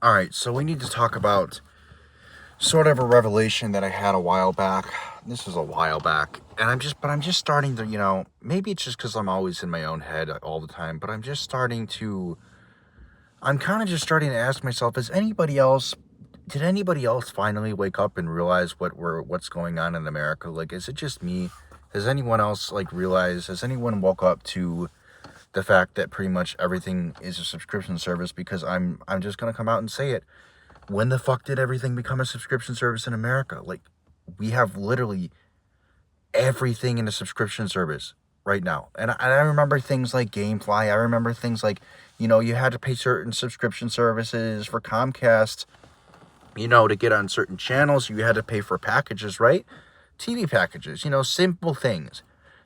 All right, so we need to talk about sort of a revelation that I had a while back. This was a while back, and I'm just starting to, maybe it's just because I'm always in my own head all the time, but I'm kind of just starting to ask myself, did anybody else finally wake up and realize what's going on in America? Like, is it just me? Has anyone else has anyone woke up to the fact that pretty much everything is a subscription service? Because I'm just gonna come out and say it. When the fuck did everything become a subscription service in America? Like, we have literally everything in a subscription service right now. And I remember things like Gamefly. I remember things like, you had to pay certain subscription services for Comcast, to get on certain channels. You had to pay for packages, right? TV packages, simple things.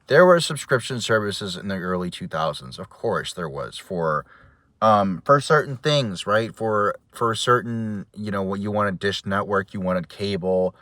There were subscription services in the early 2000s. Of course there was for certain things, right? For certain, what you wanted, Dish Network, you wanted cable.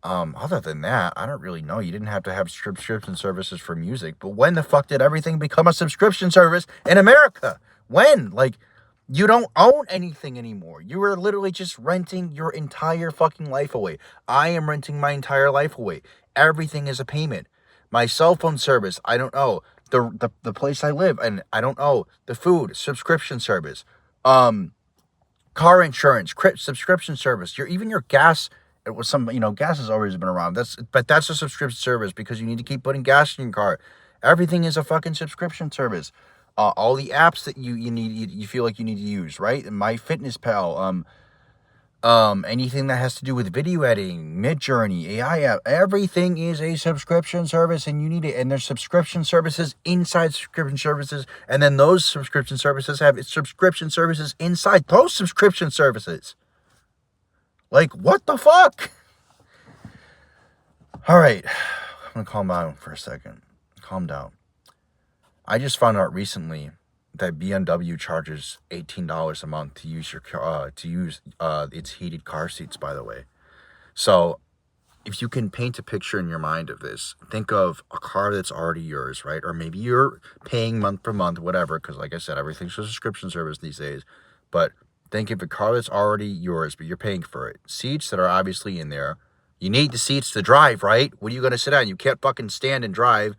Other than that, I don't really know. You didn't have to have subscription services for music. But when the fuck did everything become a subscription service in America? When? Like, you don't own anything anymore. You are literally just renting your entire fucking life away. I am renting my entire life away. Everything is a payment. My cell phone service, I don't know. The place I live, and I don't know. The food, subscription service. Car insurance, subscription service. Even your gas. It was gas has always been around. That's a subscription service because you need to keep putting gas in your car. Everything is a fucking subscription service. All the apps that you feel like you need to use, right? MyFitnessPal, anything that has to do with video editing, Midjourney, AI app, everything is a subscription service, and you need it. And there's subscription services inside subscription services, and then those subscription services have subscription services inside those subscription services. Like, what the fuck? All right, I'm gonna calm down for a second. Calm down. I just found out recently that BMW charges $18 a month to use its heated car seats, by the way. So if you can paint a picture in your mind of this, think of a car that's already yours, right? Or maybe you're paying month per month, whatever, because like I said, everything's a subscription service these days. But think of a car that's already yours, but you're paying for it. Seats that are obviously in there. You need the seats to drive, right? What are you going to sit on? You can't fucking stand and drive,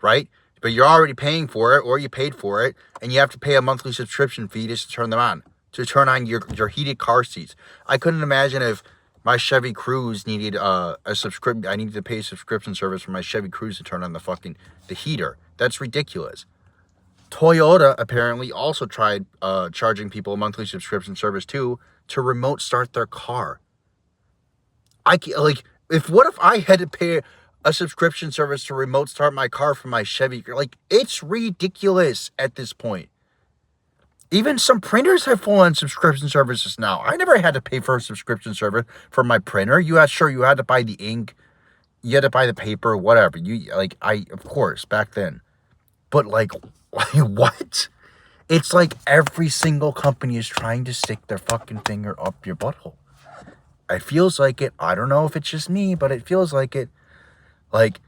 right? But you're already paying for it, or you paid for it, and you have to pay a monthly subscription fee just to turn them on, to turn on your heated car seats. I couldn't imagine if my Chevy Cruze needed a subscription. I needed to pay a subscription service for my Chevy Cruze to turn on the heater. That's ridiculous. Toyota apparently also tried charging people a monthly subscription service too to remote start their car. What if I had to pay a subscription service to remote start my car from my Chevy? Like, it's ridiculous at this point. Even some printers have full-on subscription services now. I never had to pay for a subscription service for my printer. You had to buy the ink, you had to buy the paper, whatever. Of course, back then. But what? It's like every single company is trying to stick their fucking finger up your butthole. It feels like it. I don't know if it's just me, but it feels like it. Like,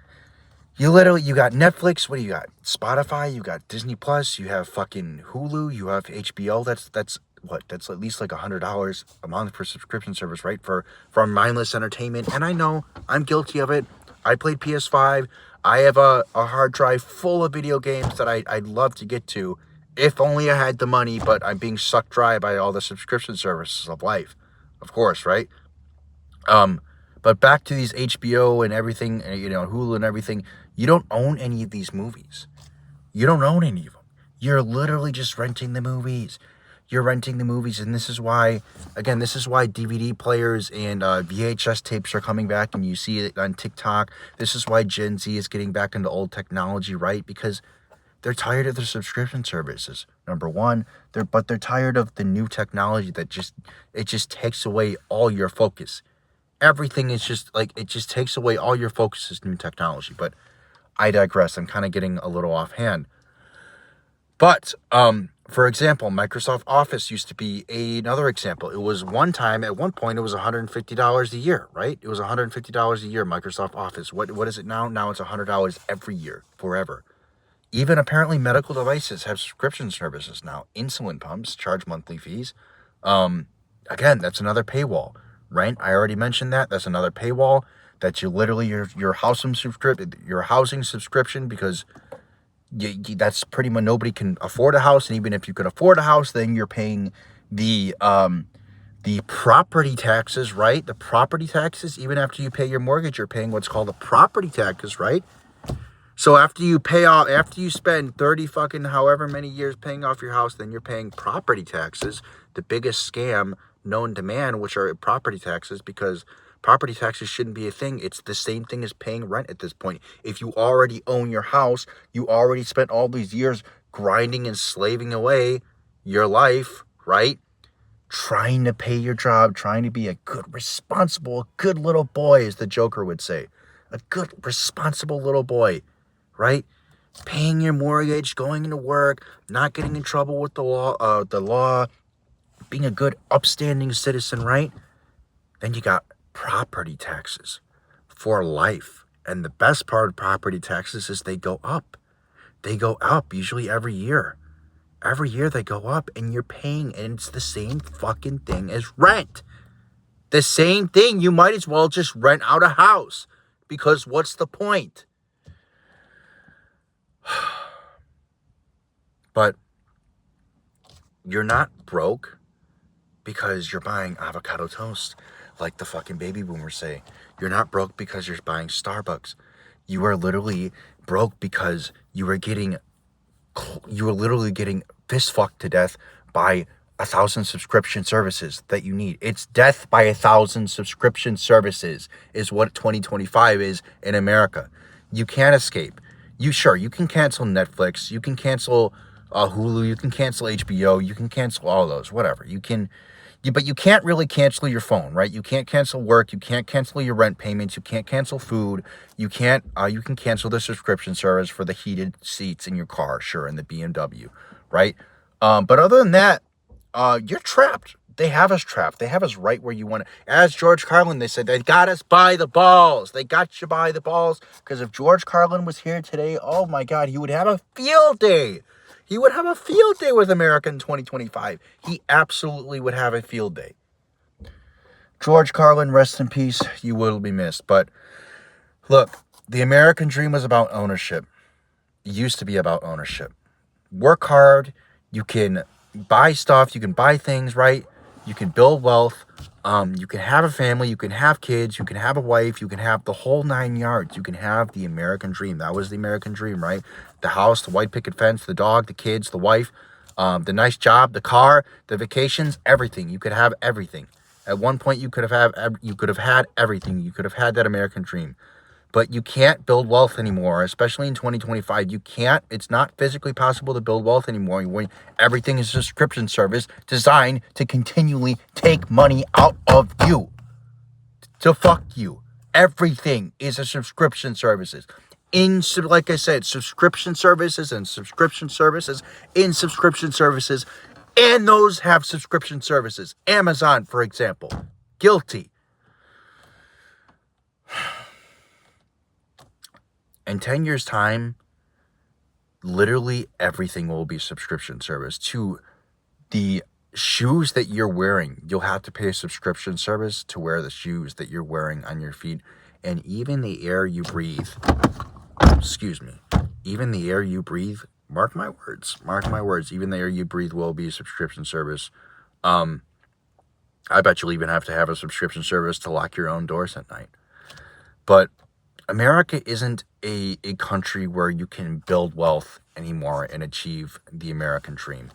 you got Netflix, what do you got? Spotify, you got Disney Plus, you have fucking Hulu, you have HBO. That's at least like $100 a month for subscription service, right? For mindless entertainment. And I know I'm guilty of it. I played PS5. I have a hard drive full of video games that I'd love to get to if only I had the money, but I'm being sucked dry by all the subscription services of life. Of course, right? But back to these HBO and everything, Hulu and everything, you don't own any of these movies. You don't own any of them. You're literally just renting the movies. You're renting the movies, and this is why DVD players and VHS tapes are coming back, and you see it on TikTok. This is why Gen Z is getting back into old technology, right? Because they're tired of the subscription services, number one. They're tired of the new technology that just takes away all your focus. Everything is it just takes away all your focus is new technology. But I digress. I'm kind of getting a little offhand. But, for example, Microsoft Office used to be another example. At one point, it was $150 a year, right? It was $150 a year, Microsoft Office. What is it now? Now it's $100 every year, forever. Even apparently medical devices have subscription services now. Insulin pumps charge monthly fees. Again, that's another paywall, right? I already mentioned that. That's another paywall. That you literally your housing subscription, because that's pretty much, nobody can afford a house, and even if you can afford a house, then you're paying the property taxes, right? The property taxes, even after you pay your mortgage, you're paying what's called the property taxes, right? So after you spend 30 fucking however many years paying off your house, then you're paying property taxes, the biggest scam known to man, which are property taxes, because property taxes shouldn't be a thing. It's the same thing as paying rent at this point. If you already own your house, you already spent all these years grinding and slaving away your life, right? Trying to pay your job, trying to be a good, responsible, good little boy, as the Joker would say. A good, responsible little boy, right? Paying your mortgage, going into work, not getting in trouble with the law, being a good, upstanding citizen, right? Then you got property taxes for life. And the best part of property taxes is they go up. They go up usually every year. Every year they go up, and you're paying, and it's the same fucking thing as rent. The same thing. You might as well just rent out a house, because what's the point? But you're not broke because you're buying avocado toast, like the fucking baby boomers say. You're not broke because you're buying Starbucks. You are literally broke because you are literally getting fist fucked to death by 1,000 subscription services that you need. It's death by 1,000 subscription services is what 2025 is in America. You can't escape. You can cancel Netflix, you can cancel Hulu, you can cancel HBO, you can cancel all those, whatever. But you can't really cancel your phone, right? You can't cancel work, you can't cancel your rent payments, you can't cancel food, you can cancel the subscription service for the heated seats in your car, sure, in the BMW, right? But other than that, you're trapped. They have us trapped. They have us right where you want to. As George Carlin, they said, they got us by the balls. They got you by the balls. Because if George Carlin was here today, oh my God, he would have a field day. He would have a field day with America in 2025. He absolutely would have a field day. George Carlin, rest in peace. You will be missed. But look, the American dream was about ownership. It used to be about ownership. Work hard. You can buy stuff. You can buy things, right? You can build wealth. You can have a family. You can have kids. You can have a wife. You can have the whole 9 yards. You can have the American dream. That was the American dream, right? The house, the white picket fence, the dog, the kids, the wife, the nice job, the car, the vacations, everything. You could have everything. At one point, you could have had everything. You could have had that American dream. But you can't build wealth anymore, especially in 2025. You can't. It's not physically possible to build wealth anymore when everything is a subscription service designed to continually take money out of you. To fuck you. Everything is a subscription services. Like I said, subscription services and subscription services in subscription services. And those have subscription services. Amazon, for example. Guilty. In 10 years' time, literally everything will be subscription service. To the shoes that you're wearing, you'll have to pay a subscription service to wear the shoes that you're wearing on your feet. And even the air you breathe, even the air you breathe, mark my words, even the air you breathe will be a subscription service. I bet you'll even have to have a subscription service to lock your own doors at night. But America isn't a country where you can build wealth anymore and achieve the American dream.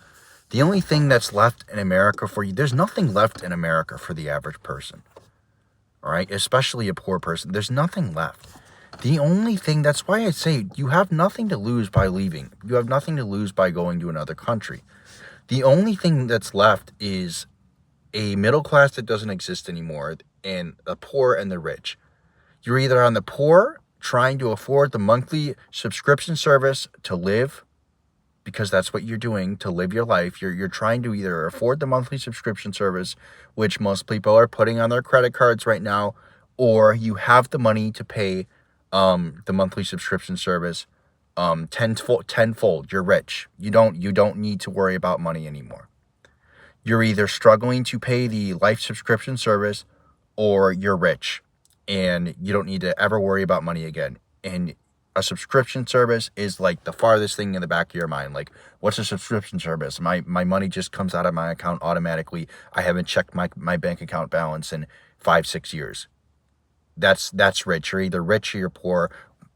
The only thing that's left in America for you, there's nothing left in America for the average person. All right? Especially a poor person. There's nothing left. The only thing, that's why I say you have nothing to lose by leaving. You have nothing to lose by going to another country. The only thing that's left is a middle class that doesn't exist anymore, and the poor and the rich. You're either on the poor, trying to afford the monthly subscription service to live, because that's what you're doing to live your life. You're trying to either afford the monthly subscription service, which most people are putting on their credit cards right now, or you have the money to pay the monthly subscription service tenfold. You're rich. You don't need to worry about money anymore. You're either struggling to pay the life subscription service or you're rich and you don't need to ever worry about money again. And a subscription service is like the farthest thing in the back of your mind. Like, what's a subscription service? My money just comes out of my account automatically. I haven't checked my bank account balance in 5-6 years. That's rich. You're either rich or you're poor.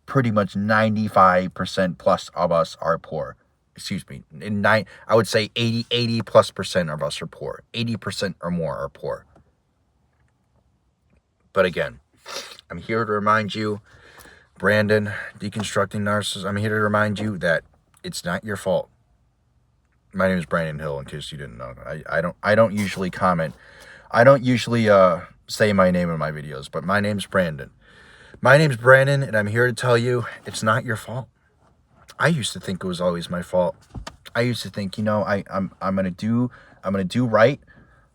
Pretty much 95% plus of us are poor. Excuse me. I would say 80 plus percent of us are poor. 80% or more are poor. But again, I'm here to remind you, Brandon, Deconstructing Narcissism, I'm here to remind you that it's not your fault. My name is Brandon Hill, in case you didn't know. I don't usually comment. I don't usually say my name in my videos, but my name's Brandon. My name's Brandon, and I'm here to tell you it's not your fault. I used to think it was always my fault. I used to think, I'm gonna do right.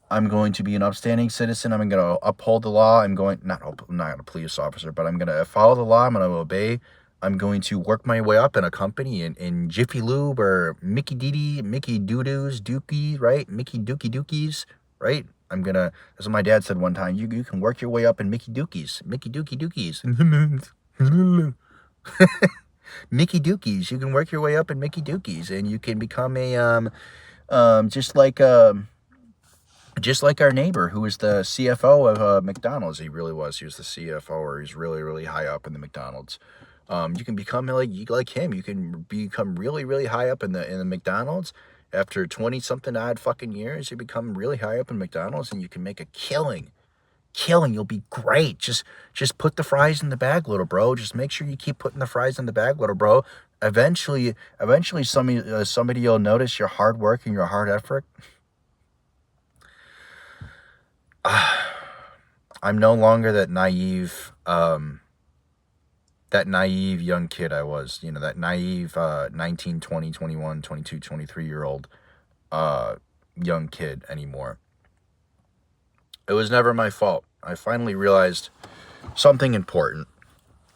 I'm going to be an upstanding citizen. I'm going to uphold the law. I'm not a police officer, but I'm going to follow the law. I'm going to obey. I'm going to work my way up in a company in Jiffy Lube or Mickey Doo-Doos, Dookie, right? Mickey Dookie Dookies, right? That's what my dad said one time. You can work your way up in Mickey Dookies, Mickey Dookie Dookies. Mickey Dookies. You can work your way up in Mickey Dookies, and you can become just like our neighbor, who was the CFO of McDonald's. He really was. He was the CFO, or he's really, really high up in the McDonald's. You can become like him. You can become really, really high up in the McDonald's. After 20-something odd fucking years, you become really high up in McDonald's, and you can make a killing. You'll be great. Just put the fries in the bag, little bro. Just make sure you keep putting the fries in the bag, little bro. Eventually, somebody will notice your hard work and your hard effort. I'm no longer that naive young kid I was, that naive 19, 20, 21, 22, 23-year-old young kid anymore. It was never my fault. I finally realized something important,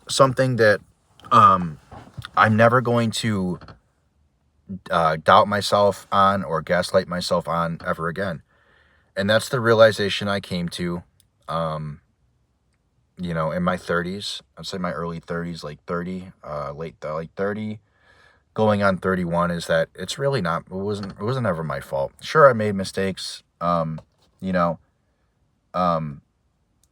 something that I'm never going to doubt myself on or gaslight myself on ever again. And that's the realization I came to, in my 30s. I'd say my early 30s, like 30, like 30, going on 31, is that it's really not, it wasn't ever my fault. Sure, I made mistakes. The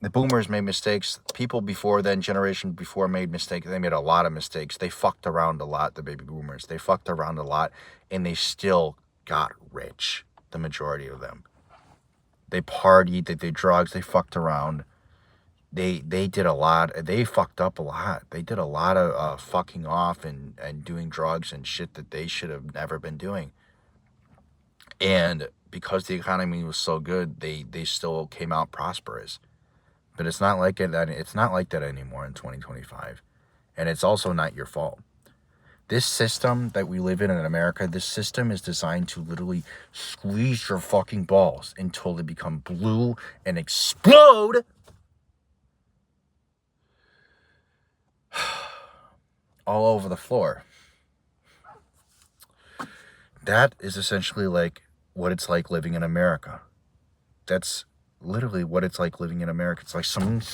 boomers made mistakes. People before then, generation before, made mistakes. They made a lot of mistakes. They fucked around a lot, the baby boomers. They fucked around a lot, and they still got rich, the majority of them. They partied, they did drugs, they fucked around. They did a lot. They fucked up a lot. They did a lot of fucking off and doing drugs and shit that they should have never been doing. And because the economy was so good, they still came out prosperous. But it's not like it. It's not like that anymore in 2025. And it's also not your fault. This system that we live in America, this system is designed to literally squeeze your fucking balls until they become blue and explode. All over the floor. That is essentially like what it's like living in America. That's literally what it's like living in America. It's like someone's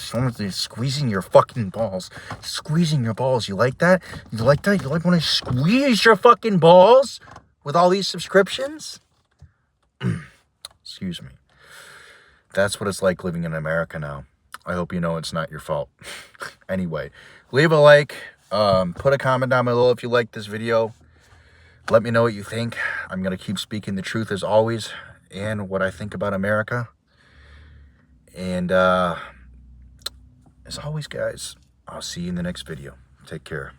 squeezing your fucking balls. Squeezing your balls. You like that? You like that? You like when I squeeze your fucking balls with all these subscriptions? Excuse me. That's what it's like living in America now. I hope you know it's not your fault. Anyway, leave a like. Put a comment down below if you like this video. Let me know what you think. I'm going to keep speaking the truth as always, and what I think about America. And as always, guys, I'll see you in the next video. Take care.